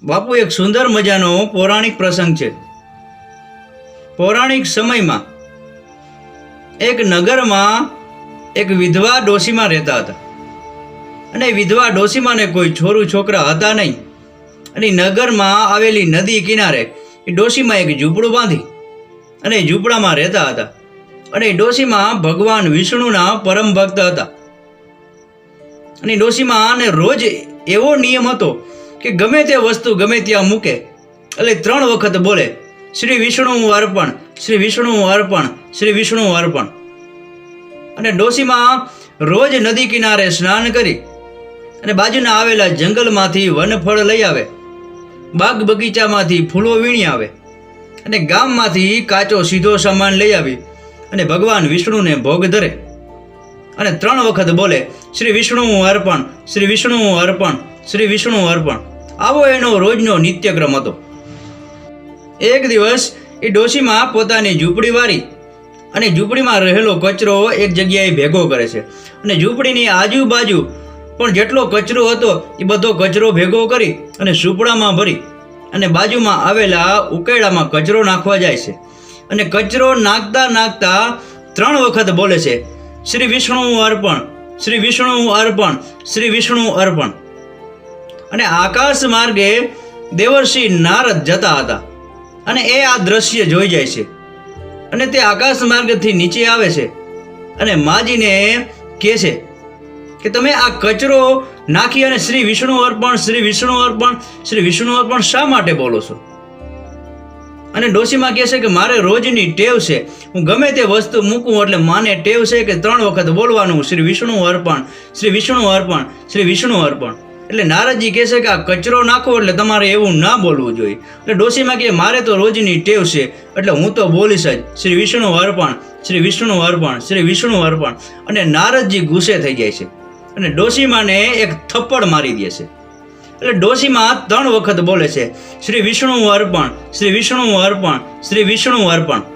બાપુ, એક સુંદર મજાનો પૌરાણિક પ્રસંગ છે. પૌરાણિક સમયમાં એક નગરમાં એક વિધવા ડોશીમાં રહેતા હતા. અને વિધવા ડોશીમાને કોઈ છોરું છોકરા હતા નહીં. અને નગરમાં આવેલી નદી કિનારે એ ડોશીમાં એક ઝૂંપડું બાંધી અને ઝૂંપડામાં રહેતા હતા. અને ડોશીમાં ભગવાન વિષ્ણુના પરમ ભક્ત હતા. અને ડોશીમાને રોજ એવો નિયમ હતો કે ગમે તે વસ્તુ ગમે ત્યાં મૂકે એટલે 3 વખત બોલે, શ્રી વિષ્ણુ અર્પણ, શ્રી વિષ્ણુ અર્પણ, શ્રી વિષ્ણુ અર્પણ. અને ડોશીમાં રોજ નદી કિનારે સ્નાન કરી અને બાજુના આવેલા જંગલમાંથી વનફળ લઈ આવે, બાગ બગીચામાંથી ફૂલો વીણી આવે અને ગામમાંથી કાચો સીધો સામાન લઈ આવી અને ભગવાન વિષ્ણુને ભોગ ધરે અને 3 વખત બોલે, શ્રી વિષ્ણુ અર્પણ, શ્રી વિષ્ણુ અર્પણ, શ્રી વિષ્ણુ અર્પણ. આવો એનો રોજનો નિત્યક્રમ હતો. એક દિવસ એ ડોશીમાં પોતાની ઝૂંપડી વારી અને ઝૂંપડીમાં રહેલો કચરો એક જગ્યાએ ભેગો કરે છે. અને ઝૂંપડીની આજુબાજુ પણ જેટલો કચરો હતો એ બધો કચરો ભેગો કરી અને ઝૂંપડામાં ભરી અને બાજુમાં આવેલા ઉકેડામાં કચરો નાખવા જાય છે. અને કચરો નાખતા નાખતા 3 વખત બોલે છે, શ્રી વિષ્ણુ અર્પણ, શ્રી વિષ્ણુ અર્પણ, શ્રી વિષ્ણુ અર્પણ. અને આકાશ માર્ગે દેવર્ષિ નારદ જતા હતા અને એ આ દ્રશ્ય જોઈ જાય છે. અને તે આકાશ માર્ગથી નીચે આવે છે અને માજીને કહે છે કે તમે આ કચરો નાખી અને શ્રી વિષ્ણુ અર્પણ, શ્રી વિષ્ણુ અર્પણ, શ્રી વિષ્ણુ અર્પણ શા માટે બોલો છો? અને ડોશીમાં કહે છે કે મારે રોજની ટેવ છે, હું ગમે તે વસ્તુ મૂકું એટલે માને ટેવ છે કે 3 વખત બોલવાનું, શ્રી વિષ્ણુ અર્પણ, શ્રી વિષ્ણુ અર્પણ, શ્રી વિષ્ણુ અર્પણ. એટલે નારદજી કહે છે કે આ કચરો નાખો એટલે તમારે એવું ના બોલવું જોઈએ. એટલે ડોશીમાં કહે મારે તો રોજની ટેવ છે એટલે હું તો બોલીશ જ, શ્રી વિષ્ણુ અર્પણ, શ્રી વિષ્ણુ અર્પણ, શ્રી વિષ્ણુ અર્પણ. અને નારદજી ગુસ્સે થઈ જાય છે અને ડોશીમાને એક થપ્પડ મારી દે છે. એટલે ડોશીમાં 3 વખત બોલે છે, શ્રી વિષ્ણુ અર્પણ, શ્રી વિષ્ણુ અર્પણ, શ્રી વિષ્ણુ અર્પણ.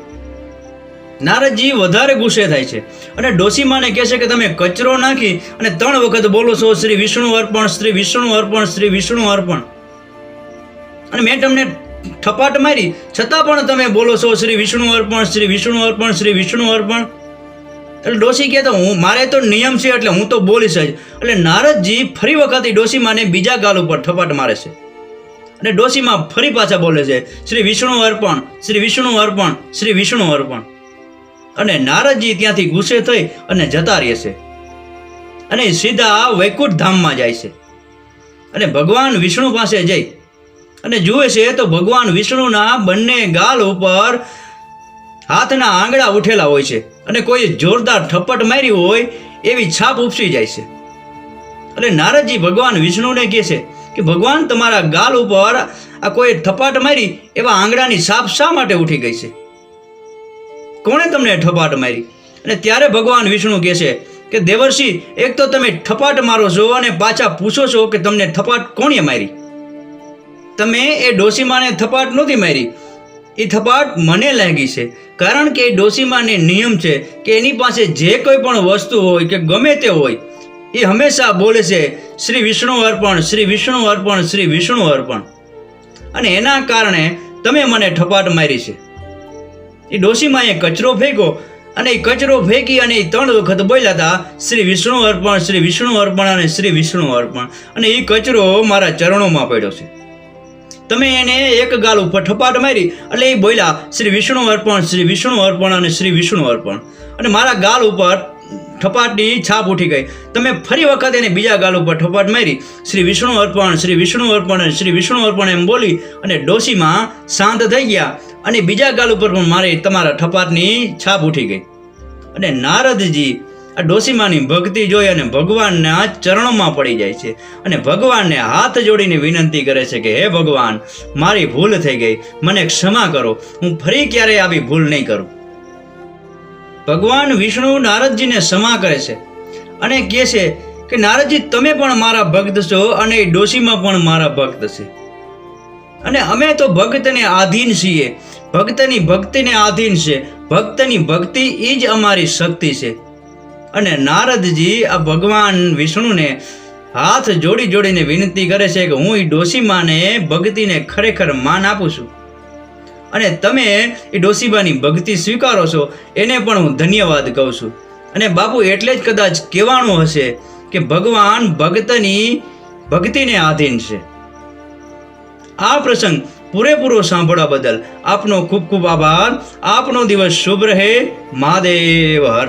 નારદજી વધારે ગુસ્સે થાય છે અને ડોશીમાને કહે છે કે તમે કચરો નાખી અને 3 વખત બોલો છો, શ્રી વિષ્ણુ અર્પણ, શ્રી વિષ્ણુ અર્પણ, શ્રી વિષ્ણુ અર્પણ. અને મેં તમને ઠપાટ મારી છતાં પણ તમે બોલો છો, શ્રી વિષ્ણુ અર્પણ, શ્રી વિષ્ણુ અર્પણ, શ્રી વિષ્ણુ અર્પણ. એટલે ડોશી કહેતો મારે તો નિયમ છે એટલે હું તો બોલીશ જ. એટલે નારદજી ફરી વખત ડોશીમાને બીજા ગાલ ઉપર ઠપાટ મારે છે અને ડોશીમાં ફરી પાછા બોલે છે, શ્રી વિષ્ણુ અર્પણ, શ્રી વિષ્ણુ અર્પણ, શ્રી વિષ્ણુ અર્પણ. અને નારદજી ત્યાંથી ગુસ્સે થઈ અને જતા રહે છે અને સીધા વૈકુંઠ ધામમાં જાય છે. અને ભગવાન વિષ્ણુ પાસે જઈ અને જુએ છે તો ભગવાન વિષ્ણુના બંને ગાલ ઉપર હાથના આંગળા ઉઠેલા હોય છે અને કોઈ જોરદાર ઠપ્પટ મારી હોય એવી છાપ ઉપસી જાય છે. એટલે નારદજી ભગવાન વિષ્ણુને કહે છે કે ભગવાન, તમારા ગાલ ઉપર આ કોઈ થપાટ મારી એવા આંગળાની છાપ શા માટે ઉઠી ગઈ છે? કોણે તમને ઠપાટ મારી? અને ત્યારે ભગવાન વિષ્ણુ કહે છે કે દેવર્ષિ, એક તો તમે ઠપાટ મારો છો અને પાછા પૂછો છો કે તમને ઠપાટ કોણે મારી? તમે એ ડોશીમાને થપાટ નહોતી મારી, એ થપાટ મને લાગી છે. કારણ કે એ ડોશીમાને નિયમ છે કે એની પાસે જે કોઈ પણ વસ્તુ હોય કે ગમે તે હોય એ હંમેશા બોલે છે, શ્રી વિષ્ણુ અર્પણ, શ્રી વિષ્ણુ અર્પણ, શ્રી વિષ્ણુ અર્પણ. અને એના કારણે તમે મને ઠપાટ મારી છે. એ ડોશીમાએ કચરો ફેંક્યો અને એ કચરો ફેંકી અને એ 3 વખત બોલ્યા હતા, શ્રી વિષ્ણુ અર્પણ, શ્રી વિષ્ણુ અર્પણ અને શ્રી વિષ્ણુ અર્પણ. અને એ કચરો મારા ચરણોમાં પડ્યો છે. તમે એને એક ગાલ ઉપર ઠપાટ મારી એટલે એ બોલ્યા, શ્રી વિષ્ણુ અર્પણ, શ્રી વિષ્ણુ અર્પણ અને શ્રી વિષ્ણુ અર્પણ. અને મારા ગાલ ઉપર ઠપાટની છાપ ઉઠી ગઈ. તમે ફરી વખત એને બીજા ગાલ ઉપર ઠપાટ મારી, શ્રી વિષ્ણુ અર્પણ, શ્રી વિષ્ણુ અર્પણ અને શ્રી વિષ્ણુ અર્પણ એમ બોલી અને ડોશીમાં શાંત થઈ ગયા. અને બીજા ગાલ ઉપર પણ મારી તમારા ઠપાટની છાપ ઉઠી ગઈ. અને નારદજી આ ડોશીમાની ભક્તિ જોઈ અને ભગવાનના ચરણોમાં પડી જાય છે અને ભગવાનને હાથ જોડીને વિનંતી કરે છે કે હે ભગવાન, મારી ભૂલ થઈ ગઈ, મને ક્ષમા કરો, હું ફરી ક્યારેય આવી ભૂલ નહીં કરું. ભગવાન વિષ્ણુ નારદજીને ક્ષમા કરે છે અને કહે છે કે નારદજી, તમે પણ મારા ભક્ત છો અને એ ડોશીમાં પણ મારા ભક્ત છે અને અમે તો ભક્તને આધીન છીએ. ભક્તની ભક્તિને આધીન છે. ભક્તની ભક્તિ એ જ અમારી શક્તિ છે. અને નારદજી આ ભગવાન વિષ્ણુને હાથ જોડી જોડીને વિનંતી કરે છે કે હું એ ડોશીમાને ભક્તિને ખરેખર માન આપું છું અને તમે એ ડોશીમાની ભક્તિ સ્વીકારો છો એને પણ હું ધન્યવાદ કહું છું. અને બાપુ એટલે જ કદાચ કહેવાનું હશે કે ભગવાન ભક્તની ભક્તિને આધીન છે. આ પ્રસંગ પૂરેપૂરો સાંભળવા બદલ આપનો ખૂબ ખૂબ આભાર. આપનો દિવસ શુભ રહે. મહાદેવ હર.